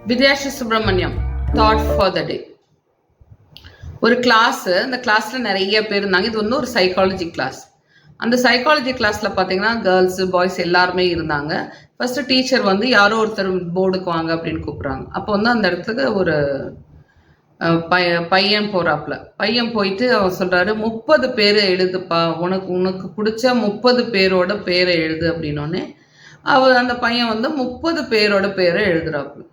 Vidyasri Subramaniam thought for the day. ஒரு class, அந்த கிளாஸில் நிறைய பேர் இருந்தாங்க. இது வந்து ஒரு சைக்காலஜி கிளாஸ். அந்த சைக்காலஜி கிளாஸில் பார்த்தீங்கன்னா கேர்ள்ஸு பாய்ஸ் எல்லாருமே இருந்தாங்க. ஃபஸ்ட்டு டீச்சர் வந்து யாரோ ஒருத்தர் போர்டுக்கு வாங்க அப்படின்னு கூப்பிட்றாங்க. அப்போ வந்து அந்த இடத்துக்கு ஒரு பையன் போகிறாப்புல. பையன் போயிட்டு அவர் சொல்கிறாரு, 30 பேர் எழுதுப்பா, உனக்கு உனக்கு பிடிச்ச 30 பேரோட பேரை எழுது அப்படின்னோடனே அந்த பையன் வந்து 30 பேரோட பேரை எழுதுறாப்புல.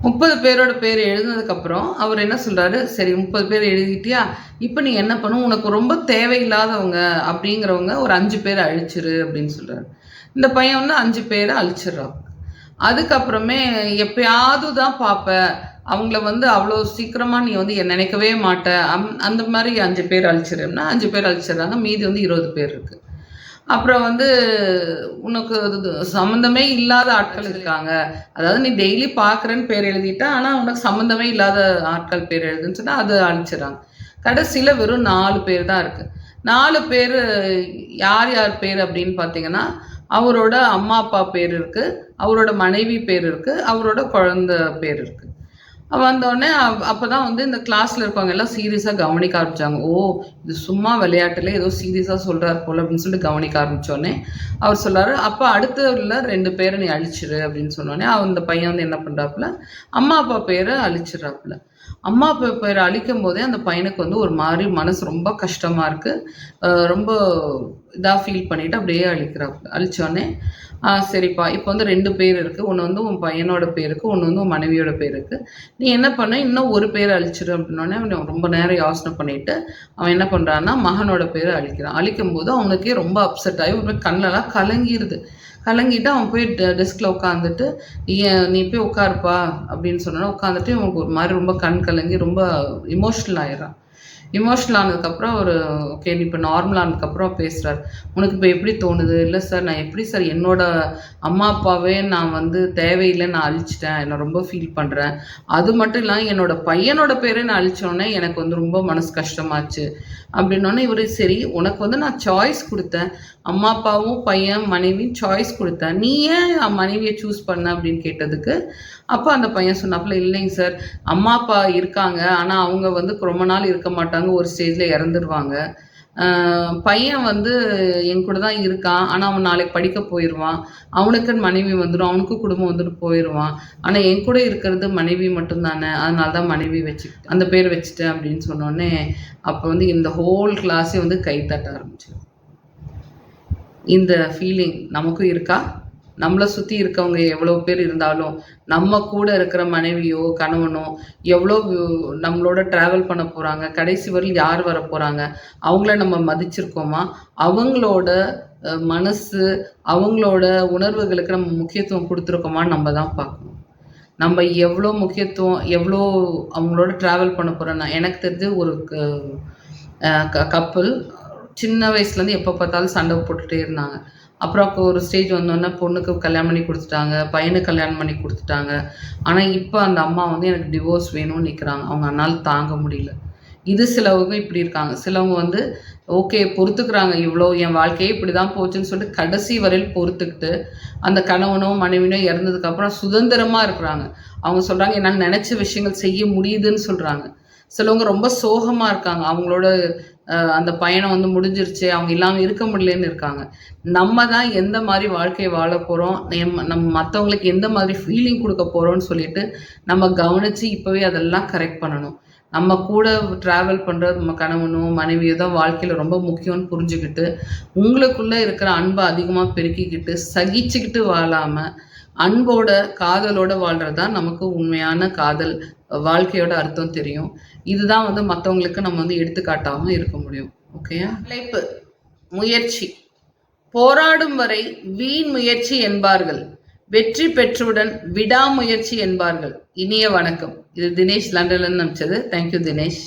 30 பேரோட பேர் எழுதுனதுக்கப்புறம் அவர் என்ன சொல்கிறாரு, சரி 30 பேர் எழுதிட்டியா, இப்போ நீ என்ன பண்ணும், உனக்கு ரொம்ப தேவையில்லாதவங்க அப்படிங்கிறவங்க ஒரு 5 பேரை அழிச்சிரு அப்படின்னு சொல்கிறாரு. இந்த பையன் வந்து 5 பேரை அழிச்சிடுறான். அதுக்கப்புறமே எப்பயாவது தான் பார்ப்ப, அவங்கள வந்து அவ்வளோ சீக்கிரமாக நீ வந்து நினைக்கவே மாட்ட, அந்த மாதிரி 5 பேர் அழிச்சிடுன்னா 5 பேர் அழிச்சிடுறாங்க. மீதி வந்து 20 பேர் இருக்குது. அப்புறம் வந்து உனக்கு சம்மந்தமே இல்லாத ஆட்கள் இருக்காங்க, அதாவது நீ டெய்லி பார்க்குறேன்னு பேர் எழுதிட்டா, ஆனால் உனக்கு சம்மந்தமே இல்லாத ஆட்கள் பேர் எழுதுன்னு சொன்னால் அது அழிச்சிடறாங்க. கடைசியில் வெறும் 4 பேர் தான் இருக்குது. 4 பேர் யார் யார் பேர் அப்படின்னு பார்த்தீங்கன்னா, அவரோட அம்மா அப்பா பேர் இருக்குது, அவரோட மனைவி பேர் இருக்குது, அவரோட குழந்தை பேர் இருக்குது. வந்தோடனே அப்போ தான் வந்து இந்த கிளாஸில் இருக்கவங்க எல்லாம் சீரியஸாக கவனிக்க ஆரம்பித்தாங்க. ஓ, இது சும்மா விளையாட்டுல ஏதோ சீரியஸாக சொல்கிறார் போல் அப்படின்னு சொல்லிட்டு கவனிக்க ஆரம்பித்தோடனே அவர் சொல்கிறாரு, அப்போ அடுத்தவரில் 2 பேரை நீ அழிச்சிடு அப்படின்னு சொன்னோடனே அந்த பையன் வந்து என்ன பண்ணுறாப்புல, அம்மா அப்பா பேரை அழிச்சிட்றாப்புல. அம்மா அப்பா பேரை அழிக்கும் போதே அந்த பையனுக்கு வந்து ஒரு மாதிரி மனசு ரொம்ப கஷ்டமாக இருக்குது, ரொம்ப இதாக ஃபீல் பண்ணிவிட்டு அப்படியே அழிச்சோடனே சரிப்பா, இப்போ வந்து 2 பேர் இருக்குது, ஒன்று வந்து உன் பையனோட பேருக்கு, ஒன்று வந்து உன் மனைவியோட பேருக்கு, நீ என்ன பண்ண, இன்னும் ஒரு பேர் அழிச்சிடு அப்படின்னோடனே அவன் ரொம்ப நேரம் யோசனை பண்ணிவிட்டு அவன் என்ன பண்ணுறான்னா மகனோட பேரை அழிக்கிறான். அழிக்கும் போது அவனுக்கே ரொம்ப அப்செட் ஆகி ஒரு கண்ணெல்லாம் கலங்கிட்டு அவன் போய் டெஸ்கில் உட்காந்துட்டு, நீ போய் உட்காருப்பா அப்படின்னு சொன்னோன்னா உட்காந்துட்டு அவனுக்கு ஒரு மாதிரி ரொம்ப கண் கலங்கி ரொம்ப இமோஷ்னல் ஆயிடுறான். இமோஷ்னல் ஆனதுக்கப்புறம் ஒரு ஓகே நீ இப்போ நார்மல் ஆனதுக்கப்புறம் பேசுகிறார். உனக்கு இப்போ எப்படி தோணுது? இல்லை சார், நான் எப்படி சார் என்னோட அம்மா அப்பாவே நான் வந்து தேவையில்லை, நான் அழிச்சிட்டேன், நான் ரொம்ப ஃபீல் பண்ணுறேன். அது மட்டும் இல்லாமல் என்னோட பையனோட பேரை நான் அழிச்சோடனே எனக்கு வந்து ரொம்ப மனசு கஷ்டமாச்சு அப்படின்னோடனே இவர், சரி உனக்கு வந்து நான் சாய்ஸ் கொடுத்தேன், அம்மா அப்பாவும் பையன் மனைவியும் சாய்ஸ் கொடுத்தேன், நீ ஏன் மனைவியை சூஸ் பண்ண அப்படின்னு கேட்டதுக்கு அப்போ அந்த பையன் சொன்னாப்புல, இல்லைங்க சார், அம்மா அப்பா இருக்காங்க, ஆனால் அவங்க வந்து ரொம்ப நாள் இருக்க மாட்டாங்க, ஒரு ஸ்டேஜில் இறந்துருவாங்க. பையன் வந்து என் கூட தான் இருக்கான், ஆனால் அவன் நாளைக்கு படிக்க போயிடுவான், அவனுக்குன்னு மனைவி வந்துடும், அவனுக்கும் குடும்பம் வந்துட்டு போயிடுவான், ஆனால் என் கூட இருக்கிறது மனைவி மட்டும்தானே, அதனால தான் மனைவி அந்த பேர் வச்சுட்டேன் அப்படின்னு சொன்னோடனே அப்போ வந்து இந்த ஹோல் கிளாஸே வந்து கை தட்ட ஆரம்பிச்சு. இந்த ஃபீலிங் நமக்கும் இருக்கா? நம்மளை சுற்றி இருக்கவங்க எவ்வளோ பேர் இருந்தாலும் நம்ம கூட இருக்கிற மனைவியோ கணவனோ எவ்வளோ நம்மளோட ட்ராவல் பண்ண போகிறாங்க, கடைசி வரையில் யார் வர போகிறாங்க, அவங்கள நம்ம மதிச்சிருக்கோமா, அவங்களோட மனசு அவங்களோட உணர்வுகளுக்கு நம்ம முக்கியத்துவம் கொடுத்துருக்கோமான்னு நம்ம தான் பார்க்கணும். நம்ம எவ்வளோ முக்கியத்துவம் எவ்வளோ அவங்களோட ட்ராவல் பண்ண போகிறோன்னா, எனக்கு தெரிஞ்சு ஒரு கப்பல் சின்ன வயசுலேருந்து எப்போ பார்த்தாலும் சண்டை போட்டுகிட்டே இருந்தாங்க. அப்புறம் ஒரு ஸ்டேஜ் வந்தோடனே பொண்ணுக்கு கல்யாணம் பண்ணி கொடுத்துட்டாங்க, பையனுக்கு கல்யாணம் பண்ணி கொடுத்துட்டாங்க. ஆனால் இப்போ அந்த அம்மா வந்து எனக்கு டிவோர்ஸ் வேணும்னு நிற்கிறாங்க, அவங்க அதனால் தாங்க முடியல. இது சிலவங்க இப்படி இருக்காங்க, சிலவங்க வந்து ஓகே பொறுத்துக்கிறாங்க, இவ்வளோ என் வாழ்க்கையே இப்படி தான் போச்சுன்னு சொல்லிட்டு கடைசி வரையில் பொறுத்துக்கிட்டு அந்த கணவனோ மனைவினோ இறந்ததுக்கப்புறம் சுதந்திரமாக இருக்கிறாங்க. அவங்க சொல்கிறாங்க என்னால் நினச்ச விஷயங்கள் செய்ய முடியுதுன்னு சொல்கிறாங்க. சிலவங்க ரொம்ப சோகமாக இருக்காங்க, அவங்களோட அந்த பயணம் வந்து முடிஞ்சிருச்சு, அவங்க இல்லாமல் இருக்க முடியலன்னு இருக்காங்க. நம்ம தான் எந்த மாதிரி வாழ்க்கையை வாழ போகிறோம், நம்ம மற்றவங்களுக்கு எந்த மாதிரி ஃபீலிங் கொடுக்க போகிறோம்னு சொல்லிட்டு நம்ம கவனித்து இப்போவே அதெல்லாம் கரெக்ட் பண்ணணும். நம்ம கூட ட்ராவல் பண்ணுறது நம்ம கணவனோ மனைவியோ தான் வாழ்க்கையில் ரொம்ப முக்கியம்னு புரிஞ்சுக்கிட்டு உங்களுக்குள்ளே இருக்கிற அன்பை அதிகமாக பெருக்கிக்கிட்டு சகிச்சுக்கிட்டு வாழாமல் அன்போட காதலோட வாழ்கிறது தான் நமக்கு உண்மையான காதல், வாழ்க்கையோட அர்த்தம் தெரியும். இதுதான் வந்து மற்றவங்களுக்கு நம்ம வந்து எடுத்துக்காட்டாமல் இருக்க முடியும். ஓகேயா? உழைப்பு, முயற்சி, போராடும் வரை வீண் முயற்சி என்பார்கள், வெற்றி பெற்றவுடன் விடாமுயற்சி என்பார்கள். இனிய வணக்கம். இது தினேஷ் லண்டன்ல இருந்து அனுப்பிச்சது. தேங்க்யூ தினேஷ்.